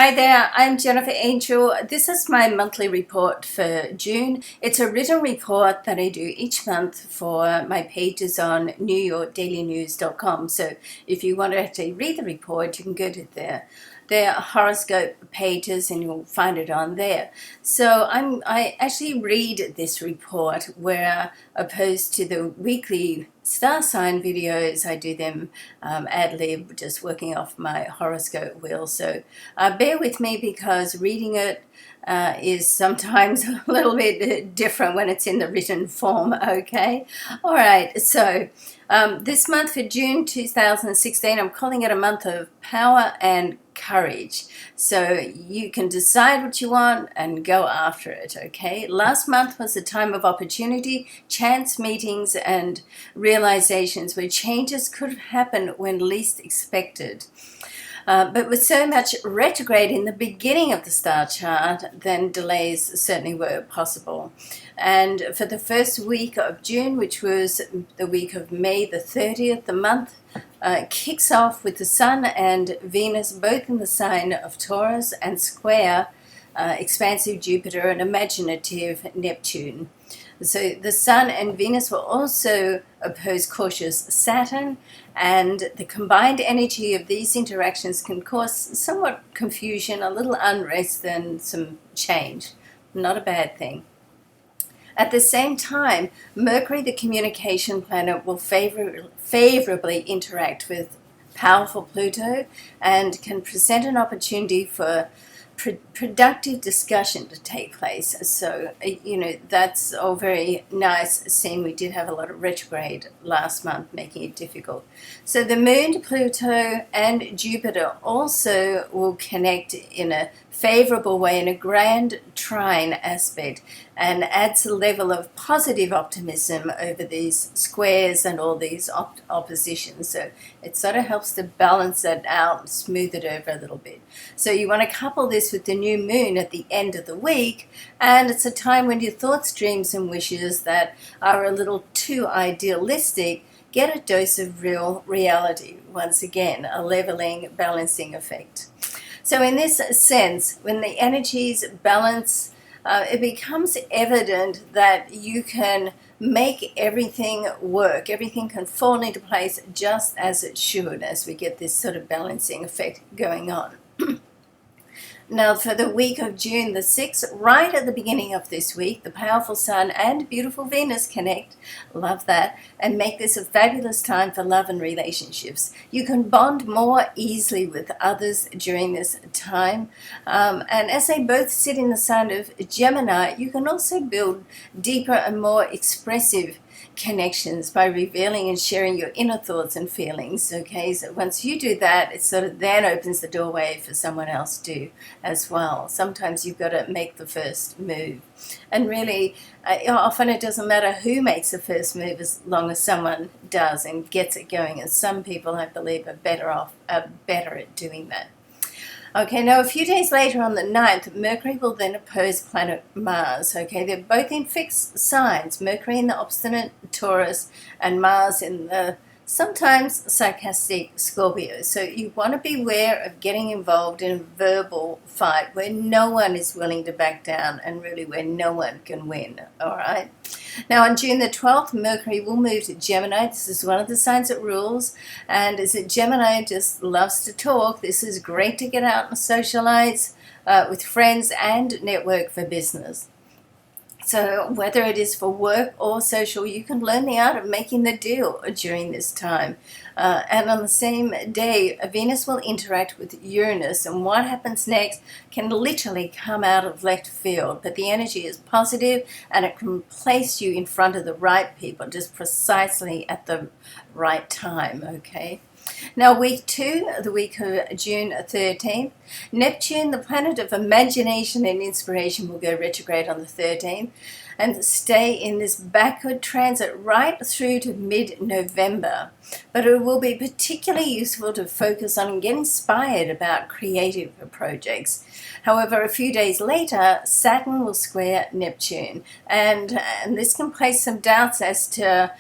Hi there, I'm Jennifer Angel. This is my monthly report for June. It's a written report that I do each month for my pages on NewYorkDailyNews.com. So if you want to actually read the report, you can go to their horoscope pages and you'll find it on there. So I actually read this report where, opposed to the weekly star sign videos, I do them ad lib, just working off my horoscope wheel. So bear with me because reading it is sometimes a little bit different when it's in the written form, okay? All right, so this month for June 2016, I'm calling it a month of power and courage. So you can decide what you want and go after it, okay? Last month was a time of opportunity, chance meetings, and realizations where changes could happen when least expected. But with so much retrograde in the beginning of the star chart, then delays certainly were possible. And for the first week of June, which was the week of May the 30th, the month kicks off with the Sun and Venus both in the sign of Taurus and square expansive Jupiter and imaginative Neptune. So the Sun and Venus will also oppose cautious Saturn, and the combined energy of these interactions can cause somewhat confusion, a little unrest, and some change. Not a bad thing. At the same time, Mercury, the communication planet, will favorably interact with powerful Pluto and can present an opportunity for productive discussion to take place. So, that's all very nice, seeing we did have a lot of retrograde last month, making it difficult. So the Moon, Pluto, and Jupiter also will connect in a favorable way in a grand trine aspect and adds a level of positive optimism over these squares and all these oppositions. So it sort of helps to balance it out, smooth it over a little bit. So you want to couple this with the new moon at the end of the week, and it's a time when your thoughts, dreams, and wishes that are a little too idealistic get a dose of real reality. Once again, a leveling, balancing effect. So in this sense, when the energies balance, it becomes evident that you can make everything work. Everything can fall into place just as it should as we get this sort of balancing effect going on. Now, for the week of June the 6th, right at the beginning of this week, the powerful Sun and beautiful Venus connect. Love that. And make this a fabulous time for love and relationships. You can bond more easily with others during this time. And as they both sit in the sign of Gemini, you can also build deeper and more expressive connections by revealing and sharing your inner thoughts and feelings. Okay, so once you do that, it sort of then opens the doorway for someone else to do as well. Sometimes you've got to make the first move, and really often it doesn't matter who makes the first move as long as someone does and gets it going, and some people, I believe, are better at doing that. Okay, now a few days later on the 9th, Mercury will then oppose planet Mars. Okay, they're both in fixed signs, Mercury in the obstinate Taurus and Mars in the sometimes sarcastic Scorpio. So you want to beware of getting involved in a verbal fight where no one is willing to back down and really where no one can win, all right? Now on June the 12th, Mercury will move to Gemini. This is one of the signs that rules, and as a Gemini just loves to talk, this is great to get out and socialize with friends and network for business. So whether it is for work or social, you can learn the art of making the deal during this time. And on the same day, Venus will interact with Uranus, and what happens next can literally come out of left field, but the energy is positive and it can place you in front of the right people just precisely at the right time, okay? Now, week 2, the week of June 13th, Neptune, the planet of imagination and inspiration, will go retrograde on the 13th. and stay in this backward transit right through to mid-November. But it will be particularly useful to focus on and get inspired about creative projects. However, a few days later, Saturn will square Neptune, and this can place some doubts as to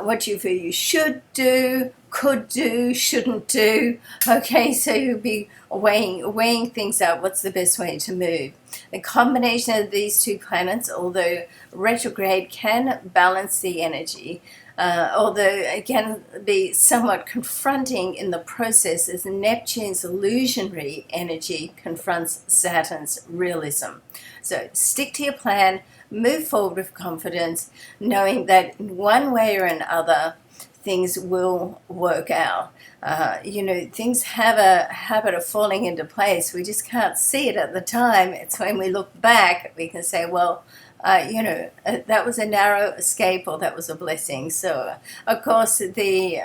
what you feel you should do, could do, shouldn't do. Okay, so you'll be weighing things out. What's the best way to move? The combination of these two planets, although retrograde, can balance the energy, although it can be somewhat confronting in the process as Neptune's illusionary energy confronts Saturn's realism. So stick to your plan, move forward with confidence, knowing that in one way or another, things will work out. Things have a habit of falling into place. We just can't see it at the time. It's when we look back, we can say, well, that was a narrow escape, or that was a blessing. So, of course, the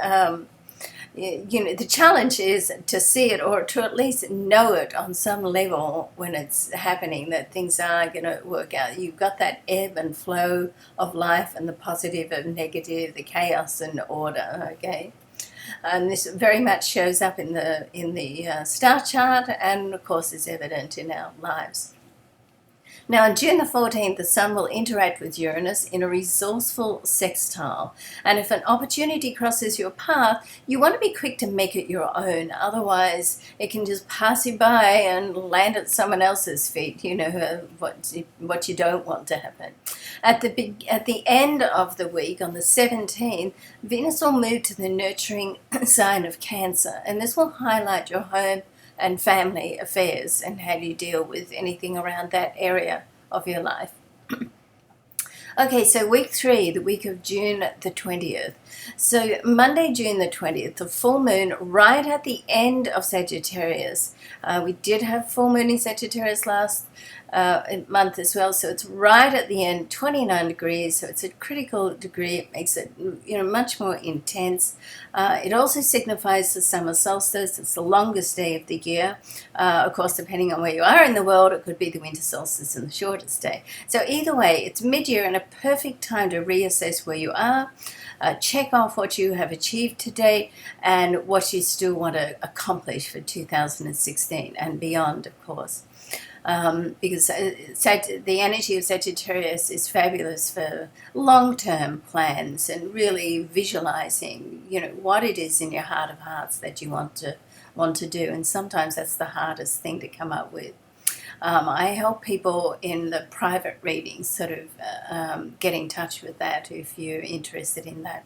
challenge is to see it, or to at least know it on some level when it's happening, that things are going to work out. You've got that ebb and flow of life, and the positive and negative, the chaos and order, okay? And this very much shows up in the star chart, and of course is evident in our lives. Now, on June the 14th, the Sun will interact with Uranus in a resourceful sextile. And if an opportunity crosses your path, you want to be quick to make it your own. Otherwise, it can just pass you by and land at someone else's feet, what you don't want to happen. At the end of the week, on the 17th, Venus will move to the nurturing sign of Cancer. And this will highlight your home and family affairs, and how do you deal with anything around that area of your life. Okay, so week 3, the week of June the 20th. So Monday, June the 20th, the full moon right at the end of Sagittarius. We did have full moon in Sagittarius last month as well, so it's right at the end, 29 degrees, so it's a critical degree. It makes it much more intense. It also signifies the summer solstice. It's the longest day of the year. Of course, depending on where you are in the world, it could be the winter solstice and the shortest day. So either way, it's mid-year and a perfect time to reassess where you are, check off what you have achieved today and what you still want to accomplish for 2016 and beyond, of course. Because the energy of Sagittarius is fabulous for long-term plans and really visualizing, what it is in your heart of hearts that you want to do. And sometimes that's the hardest thing to come up with. I help people in the private readings sort of get in touch with that if you're interested in that.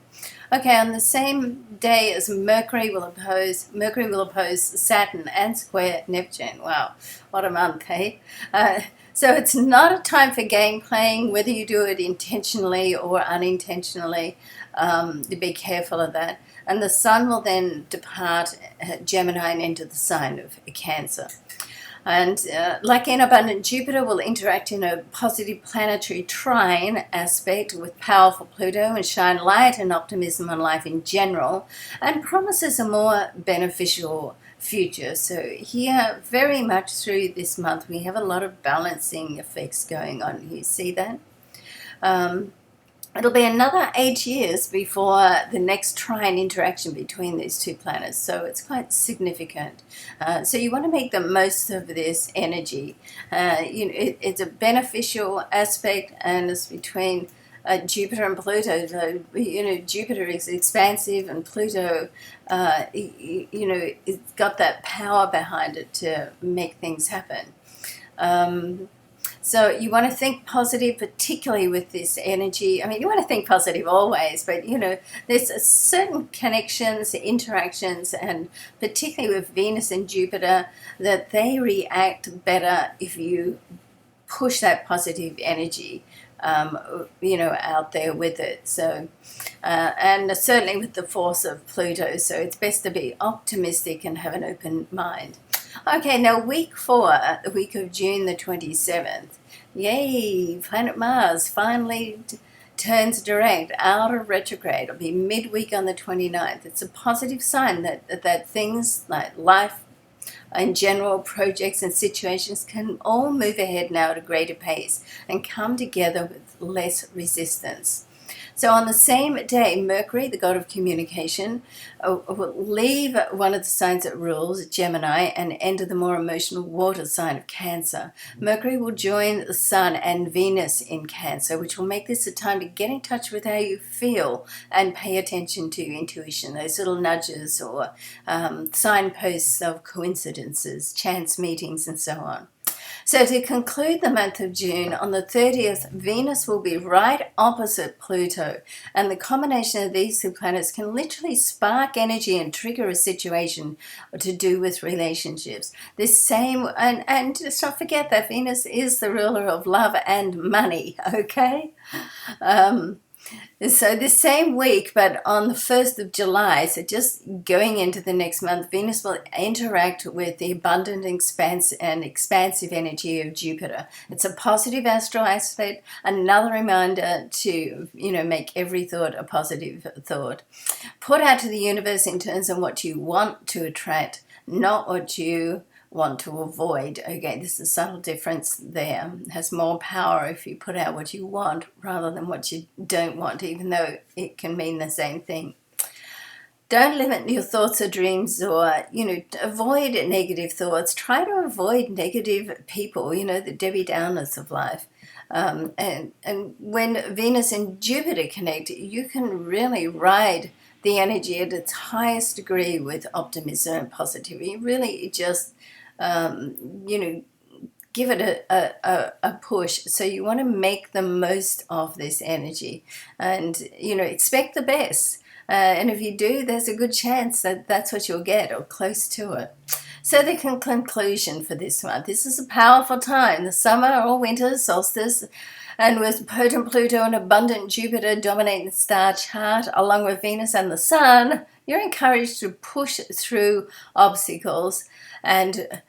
Okay, on the same day as Mercury will oppose Saturn and square Neptune. Wow, what a month, hey? So it's not a time for game playing, whether you do it intentionally or unintentionally. Be careful of that. And the Sun will then depart Gemini and enter the sign of Cancer. And like in abundant, Jupiter will interact in a positive planetary trine aspect with powerful Pluto and shine light and optimism on life in general, and promises a more beneficial future. So here, very much through this month, we have a lot of balancing effects going on. You see that? It'll be another 8 years before the next trine interaction between these two planets, so it's quite significant. So you want to make the most of this energy. It's a beneficial aspect, and it's between Jupiter and Pluto. So, Jupiter is expansive, and Pluto, it's got that power behind it to make things happen. So you want to think positive, particularly with this energy. I mean, you want to think positive always, but, there's certain connections, interactions, and particularly with Venus and Jupiter, that they react better if you push that positive energy, out there with it. So, and certainly with the force of Pluto. So it's best to be optimistic and have an open mind. Okay, now week 4, the week of June the 27th. Yay, planet Mars finally turns direct out of retrograde. It'll be midweek on the 29th. It's a positive sign that things like life, in general, projects and situations can all move ahead now at a greater pace and come together with less resistance. So on the same day, Mercury, the god of communication, will leave one of the signs that rules, Gemini, and enter the more emotional water sign of Cancer. Mercury will join the Sun and Venus in Cancer, which will make this a time to get in touch with how you feel and pay attention to intuition, those little nudges or signposts of coincidences, chance meetings, and so on. So to conclude the month of June, on the 30th, Venus will be right opposite Pluto. And the combination of these two planets can literally spark energy and trigger a situation to do with relationships. This same, and just not forget that Venus is the ruler of love and money, okay? So this same week, but on the 1st of July, so just going into the next month, Venus will interact with the abundant expansive energy of Jupiter. It's a positive astral aspect, another reminder to, make every thought a positive thought. Put out to the universe in terms of what you want to attract, not what you want to avoid. Okay, there's a subtle difference there. It has more power if you put out what you want rather than what you don't want, even though it can mean the same thing. Don't limit your thoughts or dreams, or, avoid negative thoughts. Try to avoid negative people, the Debbie Downers of life. And when Venus and Jupiter connect, you can really ride the energy at its highest degree with optimism and positivity. Really just, give it a push. So you want to make the most of this energy and, expect the best. And if you do, there's a good chance that that's what you'll get or close to it. So the conclusion for this month, this is a powerful time, the summer or winter solstice, and with potent Pluto and abundant Jupiter dominating the star chart, along with Venus and the Sun, you're encouraged to push through obstacles and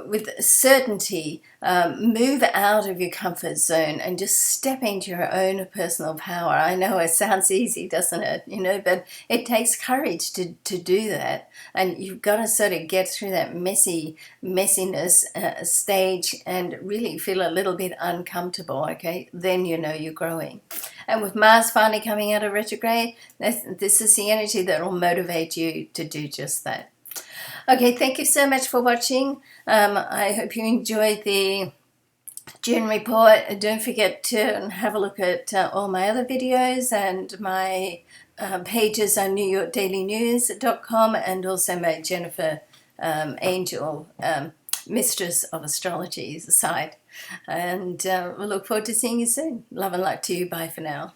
with certainty, move out of your comfort zone and just step into your own personal power. I know it sounds easy, doesn't it? But it takes courage to do that. And you've got to sort of get through that messiness stage and really feel a little bit uncomfortable, okay? Then you're growing. And with Mars finally coming out of retrograde, this is the energy that will motivate you to do just that. Okay, thank you so much for watching. I hope you enjoyed the June report. Don't forget to have a look at all my other videos and my pages on NewYorkDailyNews.com and also my Jennifer Angel, Mistress of Astrology site. And we'll look forward to seeing you soon. Love and luck to you. Bye for now.